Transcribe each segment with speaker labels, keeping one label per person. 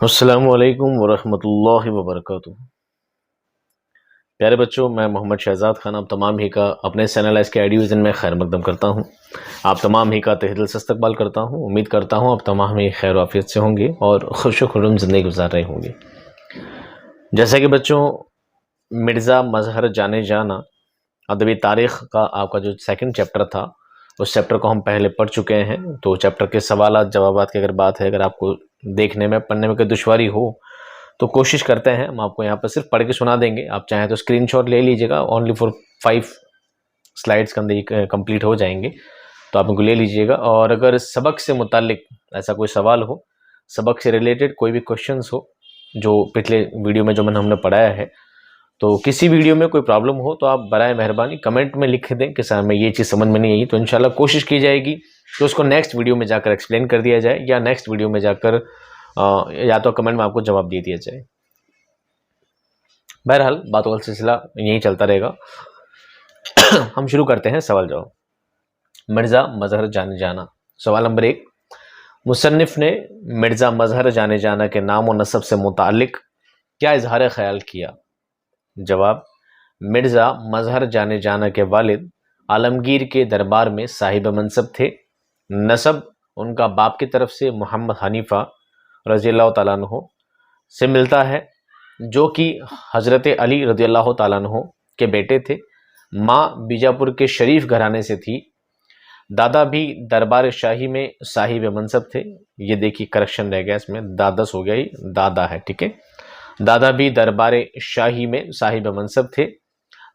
Speaker 1: السلام علیکم ورحمۃ اللہ وبرکاتہ۔ پیارے بچوں، میں محمد شہزاد خان آپ تمام ہی کا اپنے چینل کے آڈیو ویژن میں خیر مقدم کرتا ہوں۔ آپ تمام ہی کا تہہ دل سے استقبال کرتا ہوں۔ امید کرتا ہوں آپ تمام ہی خیر و عافیت سے ہوں گے اور خوش و خرم زندگی گزار رہے ہوں گے۔ جیسا کہ بچوں، مرزا مظہر جانے جانا ادبی تاریخ کا آپ کا جو سیکنڈ چیپٹر تھا، اس چیپٹر کو ہم پہلے پڑھ چکے ہیں۔ تو چیپٹر کے سوالات جوابات کی اگر بات ہے، اگر آپ کو دیکھنے میں پڑھنے میں کوئی دشواری ہو تو کوشش کرتے ہیں ہم آپ کو یہاں پر صرف پڑھ کے سنا دیں گے۔ آپ چاہیں تو اسکرین شاٹ لے لیجیے گا، اونلی فور 5 سلائیڈز کے اندر یہ کمپلیٹ ہو جائیں گے، تو آپ ان کو لے لیجیے گا۔ اور اگر سبق سے متعلق ایسا کوئی سوال ہو، سبق سے ریلیٹڈ کوئی بھی کوشچنس ہو جو پچھلے ویڈیو میں جو ہم نے پڑھایا ہے، تو کسی ویڈیو میں کوئی پرابلم ہو تو آپ برائے مہربانی کمنٹ میں لکھ دیں کہ سر میں یہ چیز سمجھ میں نہیں آئی، تو انشاءاللہ کوشش کی جائے گی کہ اس کو نیکسٹ ویڈیو میں جا کر ایکسپلین کر دیا جائے، یا نیکسٹ ویڈیو میں جا کر یا تو کمنٹ میں آپ کو جواب دے دیا جائے۔ بہرحال باتوں کا سلسلہ یہی چلتا رہے گا۔ ہم شروع کرتے ہیں سوال جواب۔ مرزا مظہر جانے جانا۔ سوال نمبر 1، مصنف نے مرزا مظہر جانے جانا کے نام و نسب سے متعلق کیا اظہار خیال کیا؟ جواب، مرزا مظہر جانے جانا کے والد عالمگیر کے دربار میں صاحب منصب تھے۔ نسب ان کا باپ کی طرف سے محمد حنیفہ رضی اللہ تعالیٰ عنہ سے ملتا ہے، جو کہ حضرت علی رضی اللہ تعالیٰ عنہ کے بیٹے تھے۔ ماں بیجاپور کے شریف گھرانے سے تھی۔ دادا بھی دربار شاہی میں صاحب منصب تھے۔ یہ دیکھیے کریکشن رہ گیا، اس میں دادس ہو گیا، ہی دادا ہے، ٹھیک ہے۔ دادا بھی دربار شاہی میں صاحب منصب تھے۔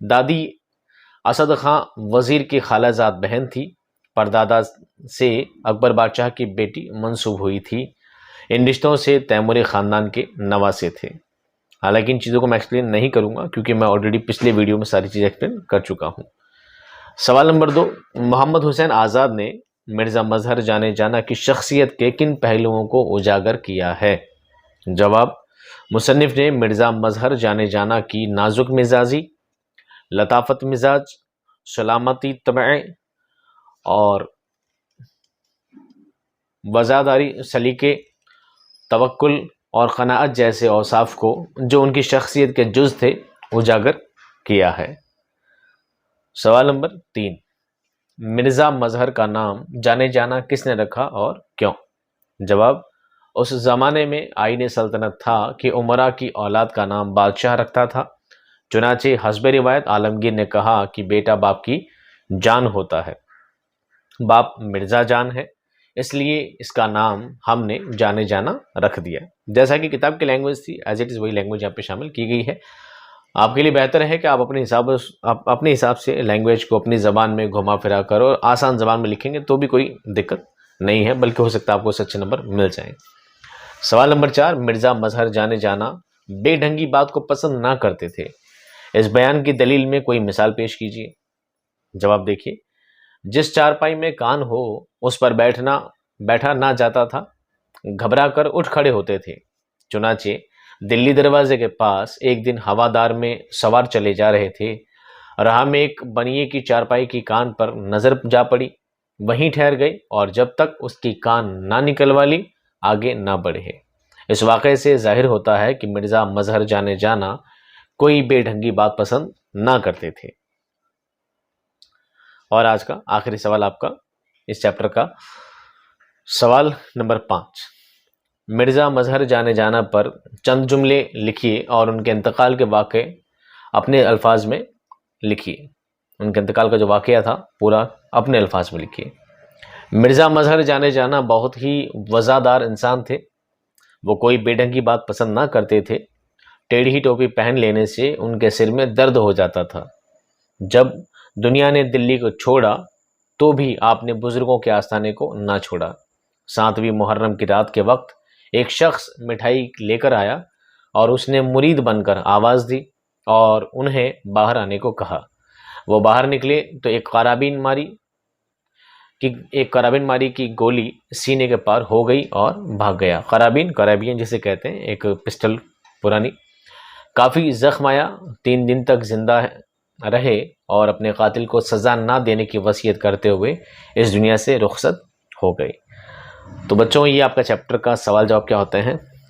Speaker 1: دادی اسد خان وزیر کی خالہ زاد بہن تھی۔ پردادا سے اکبر بادشاہ کی بیٹی منسوب ہوئی تھی۔ ان رشتوں سے تیموری خاندان کے نواسے تھے۔ حالانکہ ان چیزوں کو میں ایکسپلین نہیں کروں گا کیونکہ میں آلریڈی پچھلے ویڈیو میں ساری چیزیں ایکسپلین کر چکا ہوں۔ سوال نمبر 2، محمد حسین آزاد نے مرزا مظہر جانے جانا کی شخصیت کے کن پہلوؤں کو اجاگر کیا ہے؟ جواب، مصنف نے مرزا مظہر جانے جانا کی نازک مزاجی، لطافت مزاج، سلامتی طبع اور وزاداری سلیقے، توکل اور قناعت جیسے اوصاف کو جو ان کی شخصیت کے جز تھے اجاگر کیا ہے۔ سوال نمبر 3، مرزا مظہر کا نام جانے جانا کس نے رکھا اور کیوں؟ جواب، اس زمانے میں آئین سلطنت تھا کہ امراء کی اولاد کا نام بادشاہ رکھتا تھا۔ چنانچہ حسب روایت عالمگیر نے کہا کہ بیٹا باپ کی جان ہوتا ہے، باپ مرزا جان ہے، اس لیے اس کا نام ہم نے جانے جانا رکھ دیا۔ جیسا کہ کتاب کی لینگویج تھی، ایز اٹ از وہی لینگویج یہاں پہ شامل کی گئی ہے۔ آپ کے لیے بہتر ہے کہ آپ اپنے حساب سے لینگویج کو اپنی زبان میں گھما پھرا کر اور آسان زبان میں لکھیں گے تو بھی کوئی دقت نہیں ہے، بلکہ ہو سکتا ہے آپ کو اچھے نمبر مل جائیں۔ سوال نمبر 4، مرزا مظہر جانے جانا بے ڈھنگی بات کو پسند نہ کرتے تھے، اس بیان کی دلیل میں کوئی مثال پیش کیجیے۔ جواب دیکھیے، جس چارپائی میں کان ہو اس پر بیٹھا نہ جاتا تھا، گھبرا کر اٹھ کھڑے ہوتے تھے۔ چنانچہ دلی دروازے کے پاس ایک دن ہوادار میں سوار چلے جا رہے تھے، راہ میں ایک بنیے کی چارپائی کی کان پر نظر جا پڑی، وہیں ٹھہر گئے اور جب تک اس کی کان نہ نکلوا لی آگے نہ بڑھے۔ اس واقعے سے ظاہر ہوتا ہے کہ مرزا مظہر جانے جانا کوئی بے ڈھنگی بات پسند نہ کرتے تھے۔ اور آج کا آخری سوال آپ کا اس چیپٹر کا، سوال نمبر 5، مرزا مظہر جانے جانا پر چند جملے لکھیے اور ان کے انتقال کے واقعے اپنے الفاظ میں لکھیے۔ ان کے انتقال کا جو واقعہ تھا پورا اپنے الفاظ میں لکھیے۔ مرزا مظہر جانے جانا بہت ہی وزادار انسان تھے۔ وہ کوئی بے ڈھنگی بات پسند نہ کرتے تھے۔ ٹیڑھی ٹوپی پہن لینے سے ان کے سر میں درد ہو جاتا تھا۔ جب دنیا نے دلی کو چھوڑا تو بھی آپ نے بزرگوں کے آستانے کو نہ چھوڑا۔ 7ویں محرم کی رات کے وقت ایک شخص مٹھائی لے کر آیا اور اس نے مرید بن کر آواز دی اور انہیں باہر آنے کو کہا۔ وہ باہر نکلے تو ایک قرابین ماری کی گولی سینے کے پار ہو گئی اور بھاگ گیا۔ قرابین جسے کہتے ہیں، ایک پسٹل پرانی۔ کافی زخم آیا، 3 دن تک زندہ رہے اور اپنے قاتل کو سزا نہ دینے کی وصیت کرتے ہوئے اس دنیا سے رخصت ہو گئے۔ تو بچوں، یہ آپ کا چیپٹر کا سوال جواب کیا ہوتے ہیں؟